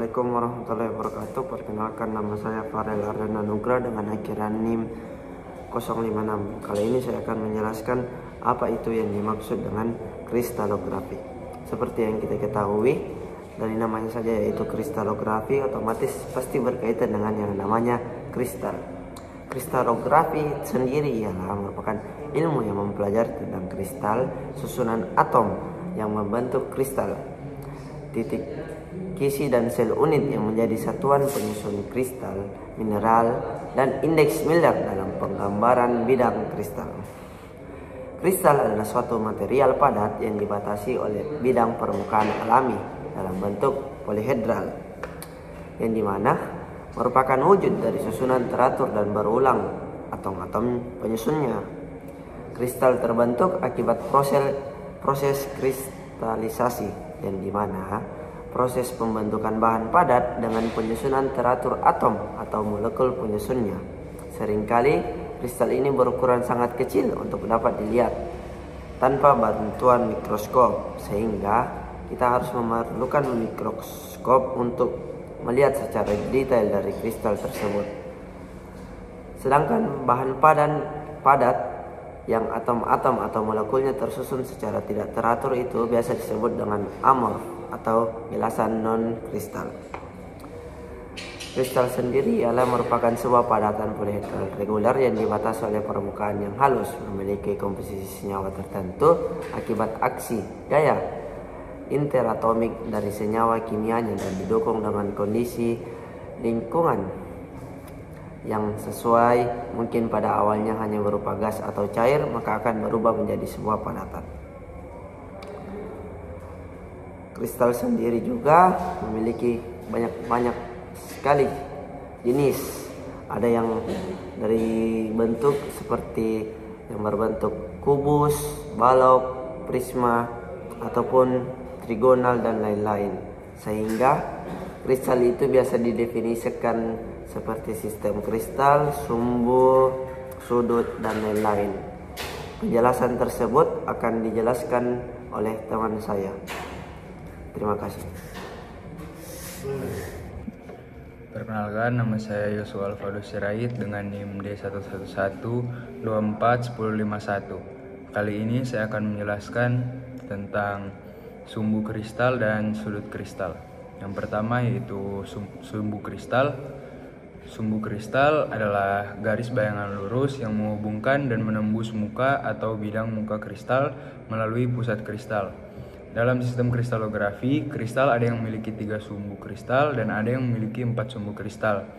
Assalamualaikum warahmatullahi wabarakatuh. Perkenalkan, nama saya Farel Ardan Anugrah dengan akhiran NIM 056. Kali ini saya akan menjelaskan apa itu yang dimaksud dengan kristalografi. Seperti yang kita ketahui dari namanya saja, yaitu kristalografi, otomatis pasti berkaitan dengan yang namanya kristal. Kristalografi sendiri ialah merupakan ilmu yang mempelajari tentang kristal, susunan atom yang membentuk kristal, titik kisi dan sel unit yang menjadi satuan penyusun kristal, mineral, dan indeks Miller dalam penggambaran bidang kristal. Kristal adalah suatu material padat yang dibatasi oleh bidang permukaan alami dalam bentuk polihedral, yang dimana merupakan wujud dari susunan teratur dan berulang atom-atom penyusunnya. Kristal terbentuk akibat proses kristalisasi, yang dimana proses pembentukan bahan padat dengan penyusunan teratur atom atau molekul penyusunnya. Seringkali kristal ini berukuran sangat kecil untuk dapat dilihat tanpa bantuan mikroskop, sehingga kita harus memerlukan mikroskop untuk melihat secara detail dari kristal tersebut. Sedangkan bahan padat yang atom-atom atau molekulnya tersusun secara tidak teratur itu biasa disebut dengan amorf atau bilasan non-kristal. Kristal sendiri ialah merupakan sebuah padatan polihedral reguler yang dibatasi oleh permukaan yang halus, memiliki komposisi senyawa tertentu akibat aksi gaya interatomik dari senyawa kimianya, dan didukung dengan kondisi lingkungan yang sesuai. Mungkin pada awalnya hanya berupa gas atau cair, maka akan berubah menjadi sebuah padatan. Kristal sendiri juga memiliki banyak sekali jenis. Ada yang dari bentuk seperti yang berbentuk kubus, balok, prisma, ataupun trigonal dan lain-lain. Sehingga kristal itu biasa didefinisikan seperti sistem kristal, sumbu, sudut, dan lain-lain. Penjelasan tersebut akan dijelaskan oleh teman saya. Terima kasih. Perkenalkan, nama saya Yosua Alfadus Sirait dengan NIM D111241051. Kali ini saya akan menjelaskan tentang sumbu kristal dan sudut kristal. Yang pertama yaitu sumbu kristal. Sumbu kristal adalah garis bayangan lurus yang menghubungkan dan menembus muka atau bidang muka kristal melalui pusat kristal. Dalam sistem kristalografi, kristal ada yang memiliki 3 sumbu kristal dan ada yang memiliki 4 sumbu kristal.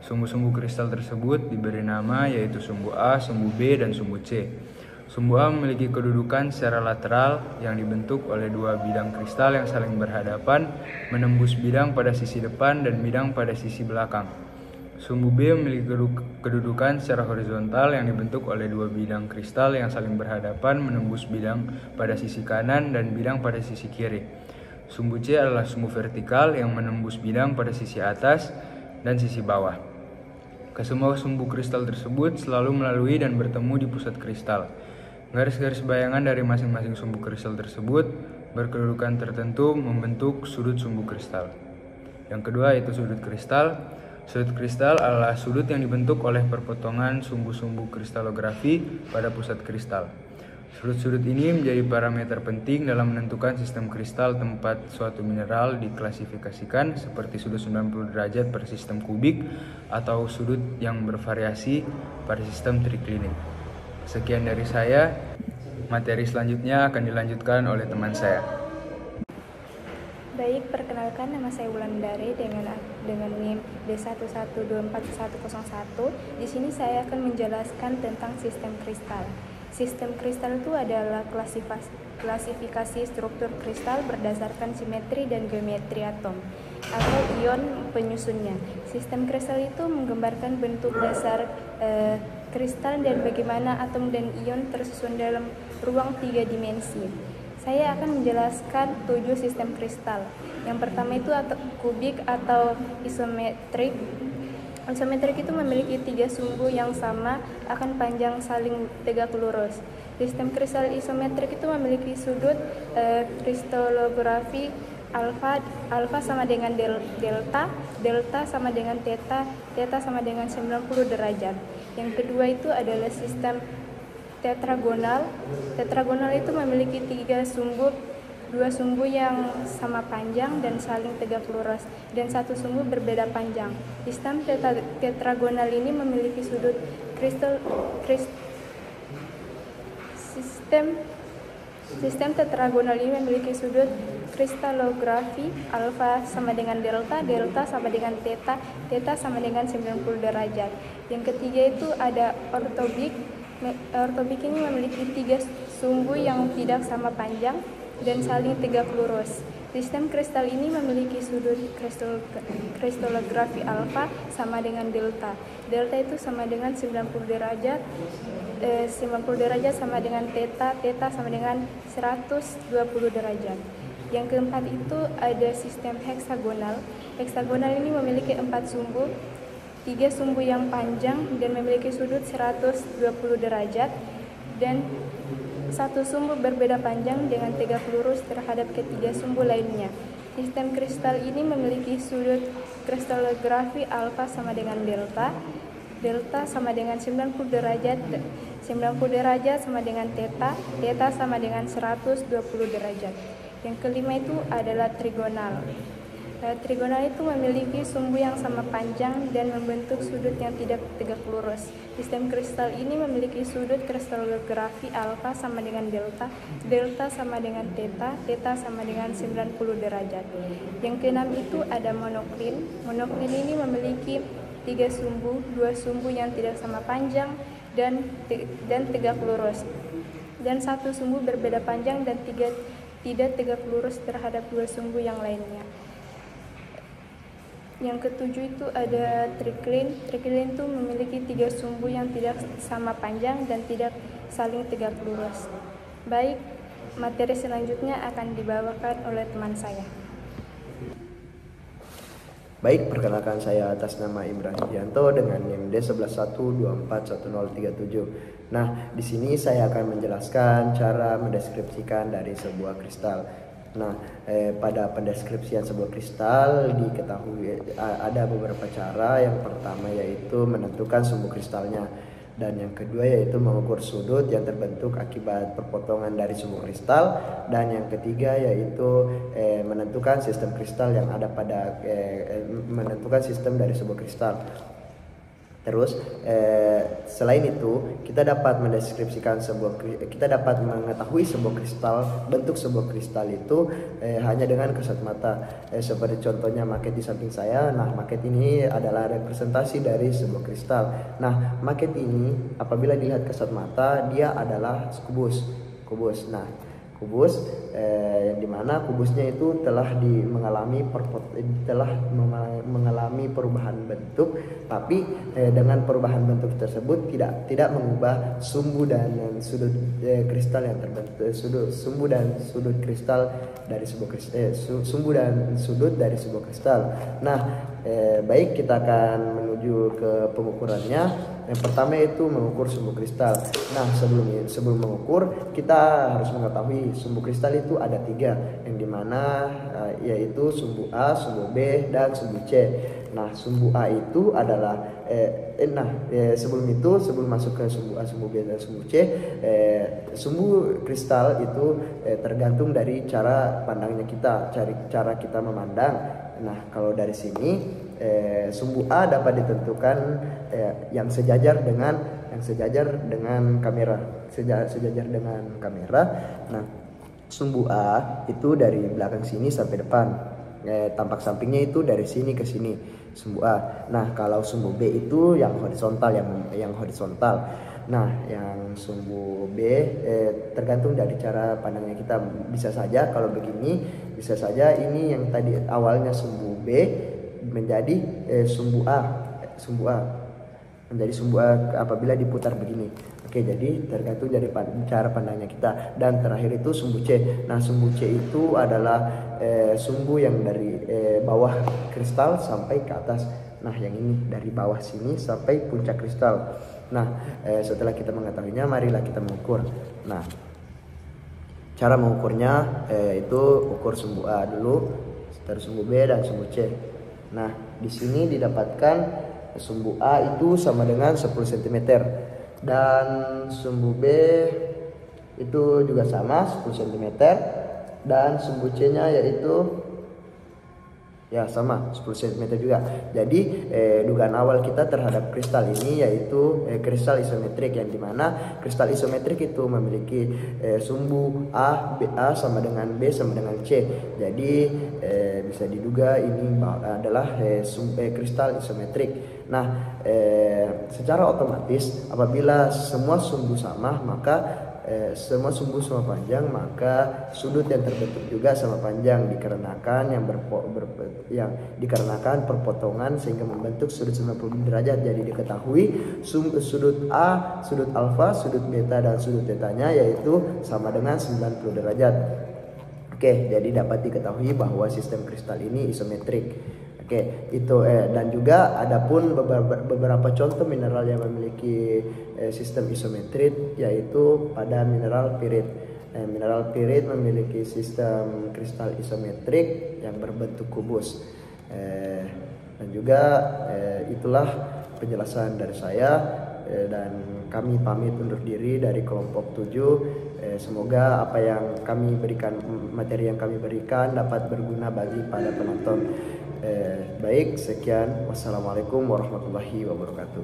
Sumbu-sumbu kristal tersebut diberi nama yaitu sumbu A, sumbu B, dan sumbu C. Sumbu A memiliki kedudukan secara lateral yang dibentuk oleh 2 bidang kristal yang saling berhadapan, menembus bidang pada sisi depan dan bidang pada sisi belakang. Sumbu B memiliki kedudukan secara horizontal yang dibentuk oleh 2 bidang kristal yang saling berhadapan, menembus bidang pada sisi kanan dan bidang pada sisi kiri. Sumbu C adalah sumbu vertikal yang menembus bidang pada sisi atas dan sisi bawah. Kesemua sumbu kristal tersebut selalu melalui dan bertemu di pusat kristal. Garis-garis bayangan dari masing-masing sumbu kristal tersebut berkedudukan tertentu membentuk sudut sumbu kristal. Yang kedua yaitu sudut kristal. Sudut kristal adalah sudut yang dibentuk oleh perpotongan sumbu-sumbu kristalografi pada pusat kristal. Sudut-sudut ini menjadi parameter penting dalam menentukan sistem kristal tempat suatu mineral diklasifikasikan, seperti sudut 90 derajat per sistem kubik atau sudut yang bervariasi pada sistem triklinik. Sekian dari saya. Materi selanjutnya akan dilanjutkan oleh teman saya. Baik, perkenalkan, nama saya Wulandari dengan NIM D1124101. Di sini saya akan menjelaskan tentang sistem kristal. Sistem kristal itu adalah klasifikasi struktur kristal berdasarkan simetri dan geometri atom atau ion penyusunnya. Sistem kristal itu menggambarkan bentuk dasar kristal dan bagaimana atom dan ion tersusun dalam ruang 3 dimensi. Saya akan menjelaskan 7 sistem kristal. Yang pertama itu kubik atau isometrik. Isometrik itu memiliki 3 sumbu yang sama akan panjang saling tegak lurus. Sistem kristal isometrik itu memiliki sudut kristalografi alfa sama dengan delta, delta sama dengan theta, theta sama dengan 90 derajat. Yang kedua itu adalah sistem tetragonal. Tetragonal itu memiliki 3 sumbu, 2 sumbu yang sama panjang dan saling tegak lurus, dan 1 sumbu berbeda panjang. Sistem tetragonal ini memiliki sudut Sistem tetragonal ini memiliki sudut kristalografi alfa sama dengan delta, delta sama dengan theta, theta sama dengan 90 derajat. Yang ketiga itu ada ortobik. Ortobik ini memiliki 3 sumbu yang tidak sama panjang dan saling tegak lurus. Sistem kristal ini memiliki sudut kristalografi alfa sama dengan delta. Delta itu sama dengan 90 derajat. 90 derajat sama dengan theta, theta sama dengan 120 derajat. Yang keempat itu ada sistem heksagonal. Heksagonal ini memiliki 4 sumbu, 3 sumbu yang panjang dan memiliki sudut 120 derajat, dan 1 sumbu berbeda panjang dengan tegak lurus terhadap ketiga sumbu lainnya. Sistem kristal ini memiliki sudut kristalografi alfa sama dengan delta, delta sama dengan 90 derajat, 90 derajat sama dengan theta, theta sama dengan 120 derajat. Yang kelima itu adalah trigonal. Trigonal itu memiliki sumbu yang sama panjang dan membentuk sudut yang tidak tegak lurus. Sistem kristal ini memiliki sudut kristalografi alfa sama dengan delta, delta sama dengan theta, theta sama dengan 90 derajat. Yang keenam itu ada monoklin. Monoklin ini memiliki 3 sumbu, 2 sumbu yang tidak sama panjang dan tegak lurus, dan 1 sumbu berbeda panjang dan tidak tegak lurus terhadap 2 sumbu yang lainnya. Yang ketujuh itu ada triklin. Triklin itu memiliki 3 sumbu yang tidak sama panjang dan tidak saling tegak lurus. Baik, materi selanjutnya akan dibawakan oleh teman saya. Baik, perkenalkan saya atas nama Imran Gianto dengan NIM D1112411037. Nah, di sini saya akan menjelaskan cara mendeskripsikan dari sebuah kristal. Nah, pada pendeskripsian sebuah kristal diketahui ada beberapa cara. Yang pertama yaitu menentukan sumbu kristalnya, dan yang kedua yaitu mengukur sudut yang terbentuk akibat perpotongan dari sumbu kristal, dan yang ketiga yaitu menentukan sistem kristal yang ada pada menentukan sistem dari sebuah kristal. Terus selain itu kita dapat mendeskripsikan kita dapat mengetahui sebuah kristal, bentuk sebuah kristal itu hanya dengan kasat mata. Seperti contohnya maket di samping saya. Nah, maket ini adalah representasi dari sebuah kristal. Nah, maket ini apabila dilihat kasat mata dia adalah kubus. Nah, kubus yang dimana kubusnya itu telah mengalami perubahan bentuk, tapi dengan perubahan bentuk tersebut tidak mengubah sumbu dan sudut kristal yang terbentuk, sumbu dan sudut kristal dari sebuah sumbu dan sudut dari sebuah kristal. Nah, baik, kita akan menuju ke pengukurannya. Yang pertama itu mengukur sumbu kristal. Nah, sebelum mengukur kita harus mengetahui sumbu kristal itu ada 3, yang dimana yaitu sumbu A, sumbu B, dan sumbu C. Nah, sumbu A itu adalah sebelum masuk ke sumbu A, sumbu B, dan sumbu C, sumbu kristal itu tergantung dari cara pandangnya kita, cara kita memandang. Nah, kalau dari sini sumbu A dapat ditentukan yang sejajar dengan kamera, sejajar dengan kamera. Nah, sumbu A itu dari belakang sini sampai depan, tampak sampingnya itu dari sini ke sini, sumbu A. Nah, kalau sumbu B itu yang horizontal, yang horizontal. Nah, yang sumbu B tergantung dari cara pandangnya kita. Bisa saja kalau begini, bisa saja ini yang tadi awalnya sumbu B menjadi sumbu A menjadi sumbu A apabila diputar begini. Oke, jadi tergantung dari cara pandangnya kita. Dan terakhir itu sumbu C. Nah, sumbu C itu adalah sumbu yang dari bawah kristal sampai ke atas. Nah, yang ini dari bawah sini sampai puncak kristal. Nah, setelah kita mengetahuinya, marilah kita mengukur. Nah, Cara mengukurnya itu ukur sumbu A dulu, terus sumbu B dan sumbu C. Nah, di sini didapatkan sumbu A itu sama dengan 10 cm dan sumbu B itu juga sama 10 cm dan sumbu C-nya yaitu ya sama 10 cm juga. Jadi dugaan awal kita terhadap kristal ini yaitu kristal isometrik, yang dimana kristal isometrik itu memiliki sumbu A sama dengan B sama dengan C. Jadi bisa diduga ini adalah kristal isometrik. Nah, secara otomatis apabila semua sumbu sama, maka semua sumbu sama panjang, maka sudut yang terbentuk juga sama panjang, dikarenakan yang dikarenakan perpotongan sehingga membentuk sudut 90 derajat. Jadi diketahui sudut A, sudut alfa, sudut beta dan sudut tetanya yaitu sama dengan 90 derajat. Oke, jadi dapat diketahui bahwa sistem kristal ini isometrik. Oke, itu dan juga adapun beberapa contoh mineral yang memiliki sistem isometrik yaitu pada mineral pirit. Mineral pirit memiliki sistem kristal isometrik yang berbentuk kubus. Dan juga itulah penjelasan dari saya, dan kami pamit undur diri dari kelompok 7. Semoga apa yang kami berikan, materi yang kami berikan dapat berguna bagi para penonton. Baik, sekian. Wassalamualaikum warahmatullahi wabarakatuh.